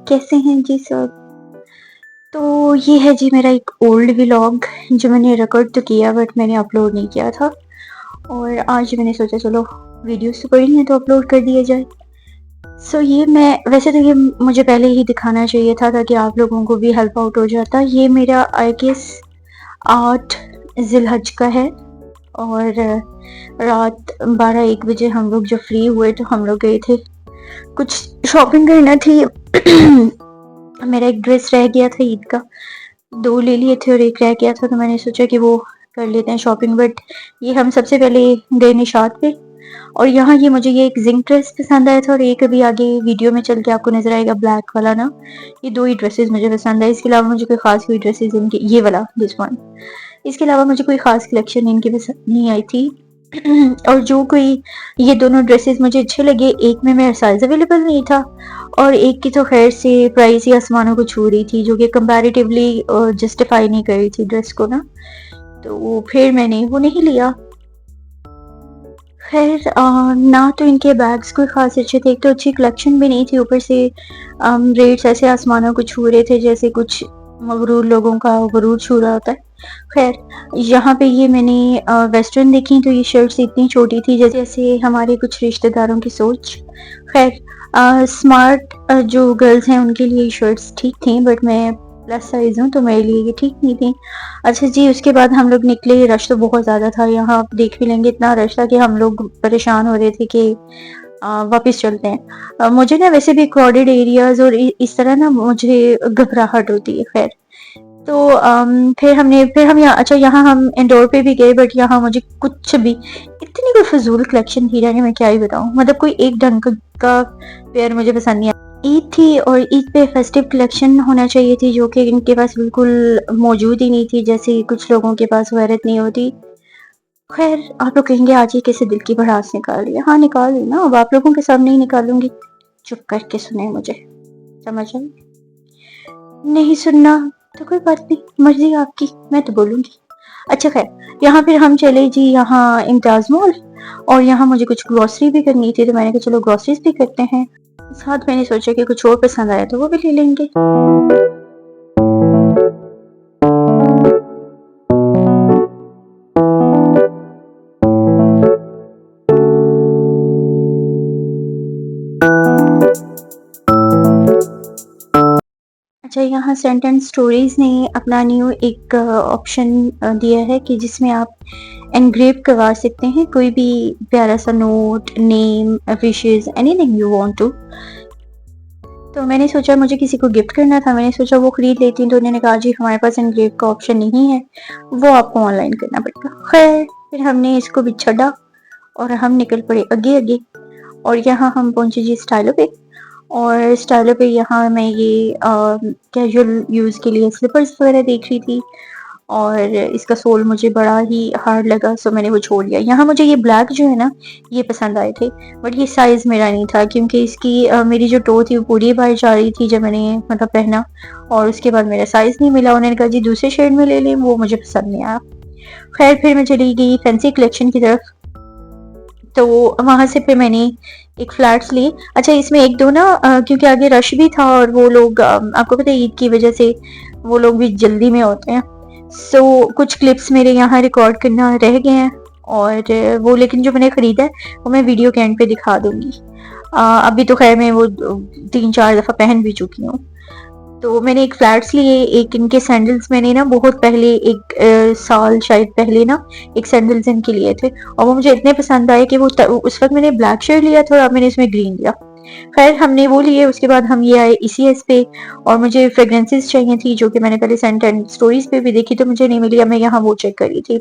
कैसे हैं जी सब। तो ये है जी मेरा एक ओल्ड व्लॉग जो मैंने रिकॉर्ड तो किया बट मैंने अपलोड नहीं किया था। और आज मैंने सोचा चलो वीडियोस तो पड़ी हैं तो अपलोड कर दिया जाए। ये मैं वैसे तो ये मुझे पहले ही दिखाना चाहिए था ताकि आप लोगों को भी हेल्प आउट हो जाता। ये मेरा आई गेस 8 जिलहज का है। और रात 12-1 बजे हम लोग जब फ्री हुए तो हम लोग गए थे, कुछ शॉपिंग करना थी। मेरा एक ड्रेस रह गया था ईद का, 2 ले लिए थे और एक रह गया था तो मैंने सोचा कि वो कर लेते हैं शॉपिंग। बट ये हम सबसे पहले गए निशात पे और यहाँ ये मुझे ये एक जिंक ड्रेस पसंद आया था और एक अभी आगे वीडियो में चल के आपको नजर आएगा ब्लैक वाला ना। ये 2 ही ड्रेसेस मुझे पसंद आए, इसके अलावा मुझे कोई खास कोई ड्रेसेस इनकी, ये वाला दिस वन, इसके अलावा मुझे कोई खास कलेक्शन इनकी पसंद नहीं आई थी। और जो कोई ये दोनों ड्रेसेस मुझे अच्छे लगे, एक में मेरा साइज अवेलेबल नहीं था और एक की तो खैर से प्राइस ही आसमानों को छू रही थी जो कि कंपैरेटिवली जस्टिफाई नहीं कर रही थी ड्रेस को ना, तो फिर मैंने वो नहीं लिया। खैर ना तो इनके बैग्स कोई खास अच्छे थे, एक तो अच्छी कलेक्शन भी नहीं थी, ऊपर से रेट्स ऐसे आसमानों को छू रहे थे जैसे कुछ मगरूर लोगों का गरूर छू रहा होता है। खैर यहाँ पे ये मैंने वेस्टर्न देखी तो ये शर्ट्स इतनी छोटी थी जैसे हमारे कुछ रिश्तेदारों की सोच। खैर स्मार्ट जो गर्ल्स हैं उनके लिए शर्ट्स ठीक थी बट मैं प्लस साइज हूँ तो मेरे लिए ये ठीक नहीं थी। अच्छा जी, उसके बाद हम लोग निकले, रश तो बहुत ज़्यादा था, यहाँ आप देख भी लेंगे इतना रश था कि हम लोग परेशान हो रहे थे कि वापस चलते हैं। मुझे ना वैसे भी क्राउडेड एरियाज और इस तरह ना मुझे घबराहट होती है। खैर तो फिर हम यहाँ, अच्छा यहाँ हम इंडोर पे भी गए बट यहाँ मुझे कुछ भी इतनी कोई फजूल कलेक्शन थी ना, मैं क्या ही बताऊँ, मतलब कोई एक ढंग का पेयर मुझे पसंद नहीं आया। ईद थी और ईद पे फेस्टिव कलेक्शन होना चाहिए थी जो कि इनके पास बिल्कुल मौजूद ही नहीं थी, जैसे कुछ लोगों के पास वैरत नहीं होती। खैर आप लोग कहेंगे आज ही कैसे दिल की भड़ास निकाल लिया, हाँ निकाल ली ना, अब आप लोगों के सामने ही निकालूंगी, चुप करके सुने मुझे, समझ आई? नहीं सुनना तो कोई बात नहीं, मर्जी आपकी, मैं तो बोलूंगी। अच्छा खैर यहाँ फिर हम चले जी यहाँ इम्तियाज मॉल और यहाँ मुझे कुछ ग्रोसरी भी करनी थी तो मैंने कहा चलो ग्रोसरीज भी करते हैं, साथ मैंने सोचा कि कुछ और पसंद आया तो वो भी ले लेंगे। अच्छा यहाँ सेंटेंस स्टोरीज ने अपना न्यू एक ऑप्शन दिया है कि जिसमें आप एनग्रेव करवा सकते हैं कोई भी प्यारा सा note, name, wishes, anything you want to. तो मैंने सोचा मुझे किसी को गिफ्ट करना था, मैंने सोचा वो खरीद लेती हूँ, तो उन्होंने कहा जी हमारे पास एनग्रेव का ऑप्शन नहीं है, वो आपको ऑनलाइन करना पड़ेगा। खैर फिर हमने इसको भी छोड़ा और हम निकल पड़े आगे आगे और यहाँ हम पहुंचे जी स्टाइलो पे। और स्टाइलो पे यहाँ मैं ये कैजुअल यूज़ के लिए स्लीपर्स वगैरह देख रही थी और इसका सोल मुझे बड़ा ही हार्ड लगा सो मैंने वो छोड़ दिया। यहाँ मुझे ये ब्लैक जो है ना ये पसंद आए थे बट ये साइज मेरा नहीं था क्योंकि इसकी मेरी जो टो थी वो पूरी बाहर जा रही थी जब मैंने मतलब पहना और उसके बाद मेरा साइज नहीं मिला। उन्होंने कहा जी दूसरे शेड में ले लें, वो मुझे पसंद नहीं आया। खैर फिर मैं चली गई फैंसी कलेक्शन की तरफ, तो वहां से फिर मैंने एक फ्लैट्स ली। अच्छा इसमें एक दो ना क्योंकि आगे रश भी था और वो लोग आपको पता है ईद की वजह से वो लोग भी जल्दी में होते हैं, कुछ क्लिप्स मेरे यहाँ रिकॉर्ड करना रह गए हैं और वो लेकिन जो मैंने खरीदा है वो मैं वीडियो के एंड पे दिखा दूंगी। अभी तो खैर मैं वो 3-4 दफा पहन भी चुकी हूँ। तो मैंने एक फ्लैट्स लिए, एक इनके सैंडल्स मैंने ना बहुत पहले एक साल शायद पहले ना एक सैंडल्स इनके लिए थे और वो मुझे इतने पसंद आए कि वो उस वक्त मैंने ब्लैक शेड लिया था और अब मैंने इसमें ग्रीन लिया। खैर हमने वो लिए, उसके बाद हम ये आए ECS पे और मुझे फ्रेग्रेंसेस चाहिए थी जो कि मैंने पहले सेंट एंड स्टोरीज पे भी देखी तो मुझे नहीं मिली, मैं यहाँ वो चेक करी थी।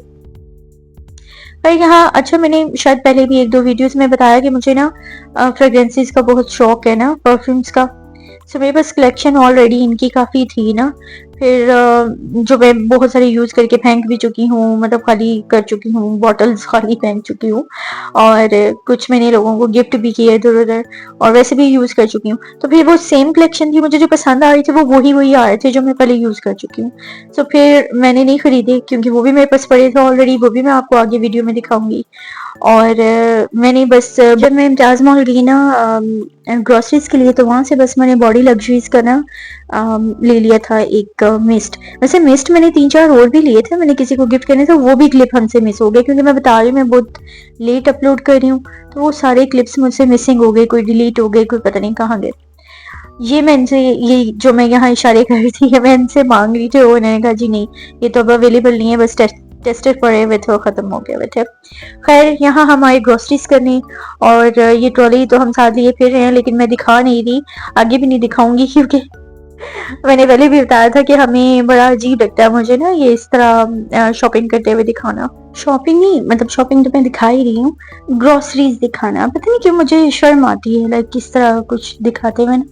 पर यहाँ अच्छा मैंने शायद पहले भी 1-2 वीडियोस में बताया कि मुझे ना फ्रेग्रेंसेस का बहुत शौक है ना, परफ्यूम्स का। सो मेरे पास कलेक्शन ऑलरेडी इनकी काफ़ी थी ना, फिर जो मैं बहुत सारे यूज़ करके फेंक भी चुकी हूँ, मतलब खाली कर चुकी हूँ, बॉटल्स खाली फेंक चुकी हूँ और कुछ मैंने लोगों को गिफ्ट भी किए इधर उधर और वैसे भी यूज़ कर चुकी हूँ। तो फिर वो सेम कलेक्शन थी, मुझे जो पसंद आ रही थी वो वही आ रहे थे जो मैं पहले यूज़ कर चुकी हूँ। फिर मैंने नहीं खरीदे क्योंकि वो भी मेरे पास पड़े थे ऑलरेडी, वो भी मैं आपको आगे वीडियो में दिखाऊंगी। और मैंने बस जब मैं इम्तियाज़ मॉल गई ना ग्रोसरीज के लिए, तो वहाँ से बस मैंने बॉडी लग्जरीज का ना ले लिया था एक मिस्ट। वैसे मिस्ट मैंने 3-4 और भी लिए थे, मैंने किसी को गिफ्ट करने थे, वो भी क्लिप हमसे मिस हो गए क्योंकि मैं बता रही हूँ मैं बहुत लेट अपलोड कर रही हूँ, तो वो सारे क्लिप्स मुझसे मिसिंग हो गए, कोई डिलीट हो गए, कोई पता नहीं कहाँ गए। ये मैं इनसे, ये जो मैं यहाँ इशारे कर रही थी, ये मैं इनसे मांग रही थी, उन्होंने कहा जी नहीं ये तो अब अवेलेबल नहीं है, बस टेस्टेड पड़े हुए थे, वो खत्म हो गए हुए थे। खैर यहाँ हम आए ग्रोसरीज करने, और ये ट्रॉली तो हम साथ लिए फिर रहे हैं, लेकिन मैं दिखा नहीं रही, आगे भी नहीं दिखाऊंगी क्योंकि मैंने पहले भी बताया था कि हमें बड़ा अजीब लगता है मुझे ना ये इस तरह शॉपिंग करते हुए दिखाना। शॉपिंग नहीं, मतलब शॉपिंग तो मैं दिखा ही रही हूँ, ग्रोसरीज दिखाना पता नहीं क्यों मुझे शर्म आती है, लाइक किस तरह कुछ दिखाते हुए ना।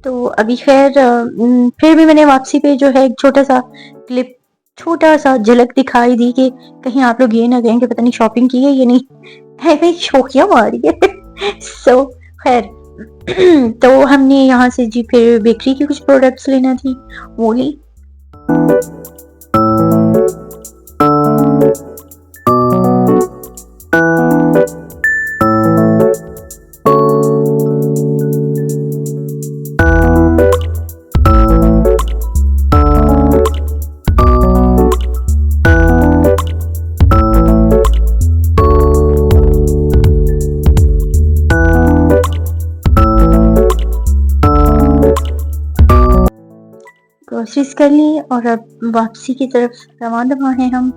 तो अभी खैर फिर भी मैंने वापसी पे जो है एक छोटा सा क्लिप, छोटा सा झलक दिखाई दी कि कहीं आप लोग ये ना कहें कि पता नहीं शॉपिंग की है ये नहीं है, भाई शौकिया मारी है। सो खैर तो हमने यहाँ से जी फिर बेकरी की कुछ प्रोडक्ट्स लेना थी, वो ली। ग्रोसरीज कर ली और अब वापसी की तरफ रवाना हैं हम।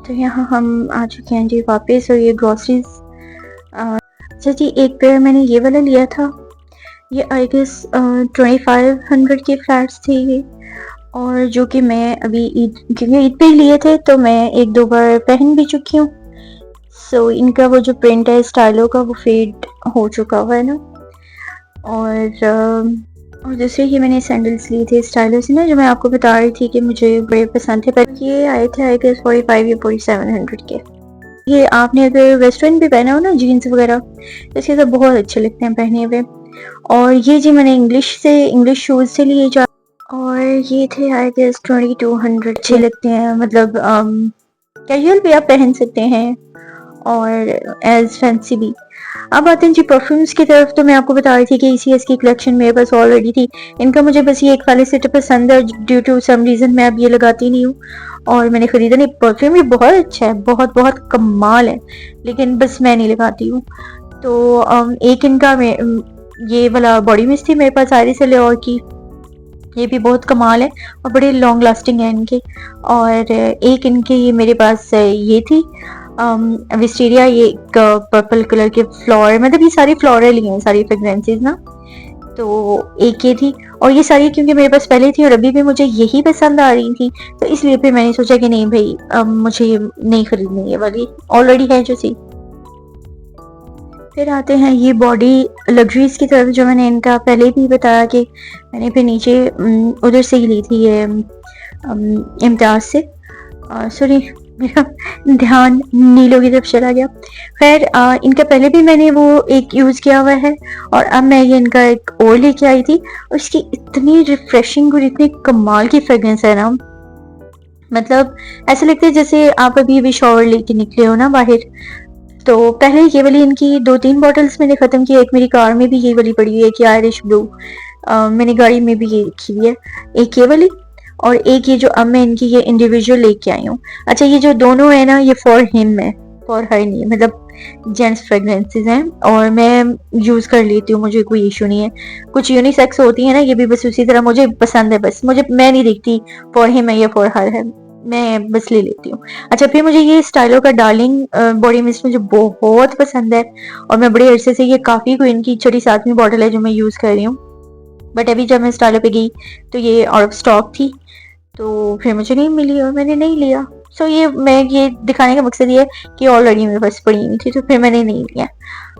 तो यहाँ हम आ चुके हैं जी वापस, और ये ग्रोसरीज अच्छा जी, एक पेयर मैंने ये वाला लिया था, ये आई गेस 2500 के फ्लैट्स थे ये, और जो कि मैं अभी ईद, क्योंकि ईद पे ही लिए थे तो मैं 1-2 बार पहन भी चुकी हूँ। सो इनका वो जो प्रिंट है स्टाइलो का वो फेड हो चुका हुआ है ना। और दूसरे ये मैंने सैंडल्स लिए थे स्टाइलो से ना, जो मैं आपको बता रही थी कि मुझे बड़े पसंद थे, पर ये आए थे आई गेस 45 या 4700 के। ये आपने अगर वेस्टर्न भी पहना हो ना, जीन्स वगैरह, तो इसके साथ बहुत अच्छे लगते हैं पहने हुए। और ये जी मैंने इंग्लिश शूज से लिए जा, और ये थे आई गेस 2200, अच्छे लगते हैं, मतलब कैजुअल भी आप पहन सकते हैं और एज फैंसी भी। अब आते हैं जी परफ्यूम्स की तरफ, तो मैं आपको बता रही थी कि ECS की कलेक्शन मेरे पास ऑलरेडी थी। इनका मुझे बस ये एक वाले सेट पसंद है, ड्यू टू सम रीजन मैं अब ये लगाती नहीं हूँ और मैंने खरीदा नहीं। परफ्यूम भी बहुत अच्छा है, बहुत बहुत कमाल है, लेकिन बस मैं नहीं लगाती हूँ। तो एक इनका ये वाला बॉडी मिस्ट थी मेरे पास, आयरिस लेओर की, ये भी बहुत कमाल है और बड़े लॉन्ग लास्टिंग है इनके। और एक इनके ये मेरे पास ये थी विस्टेरिया, ये एक पर्पल कलर के फ्लोर, मतलब ये सारी फ्लोरल ही हैं सारी फ्रेग्रेंसेस ना, तो एक ये थी। और ये सारी क्योंकि मेरे पास पहले थी और अभी भी मुझे यही पसंद आ रही थी, तो इसलिए फिर मैंने सोचा कि नहीं भाई मुझे ये नहीं खरीदनी, ये वाली ऑलरेडी है जो सी। फिर आते हैं ये बॉडी लग्जरीज की तरफ, जो मैंने इनका पहले भी बताया कि मैंने फिर नीचे उधर से ही ली थी ये इम्तियाज से। सॉरी मेरा ध्यान नीलों की तरफ चला गया। खैर इनका पहले भी मैंने वो एक यूज़ किया हुआ है और अब मैं ये इनका एक और लेके आई थी, और इसकी इतनी रिफ्रेशिंग और इतनी कमाल की फ्रेग्रेंस है ना, मतलब ऐसा लगता है जैसे आप अभी अभी शॉवर लेके निकले हो ना बाहर। तो पहले ये वाली इनकी 2-3 बॉटल्स मैंने ख़त्म की, एक मेरी कार में भी ये वाली पड़ी हुई है कि आयरिश ब्लू, मैंने गाड़ी में भी ये रखी हुई है, एक ये वाली और एक ये जो अब मैं इनकी ये इंडिविजुअल लेके आई हूँ। अच्छा ये जो दोनों है ना ये फॉर हिम है, फॉर हर नहीं, मतलब जेंट्स फ्रेग्रेंसेस हैं और मैं यूज़ कर लेती हूँ, मुझे कोई इशू नहीं है। कुछ यूनिसेक्स होती है ना, ये भी बस उसी तरह मुझे पसंद है, बस मैं नहीं देखती फॉर हिम है या फॉर हर है, मैं बस ले लेती हूँ। अच्छा फिर मुझे ये स्टाइलो का डार्लिंग बॉडी मिस्ट मुझे बहुत पसंद है और मैं बड़े अरसे से, ये काफ़ी कोई इनकी 6-7वीं बॉटल है जो मैं यूज़ कर रही हूँ, बट अभी जब मैं स्टाइलो पे गई तो ये आउट ऑफ स्टॉक थी, तो फिर मुझे नहीं मिली और मैंने नहीं लिया। सो ये मैं ये दिखाने का मकसद ये है कि ऑलरेडी मेरे पास पड़ी हुई थी तो फिर मैंने नहीं लिया।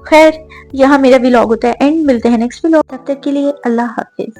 खैर यहाँ मेरा व्लॉग होता है एंड, मिलते हैं नेक्स्ट व्लॉग, तब तक के लिए अल्लाह हाफिज।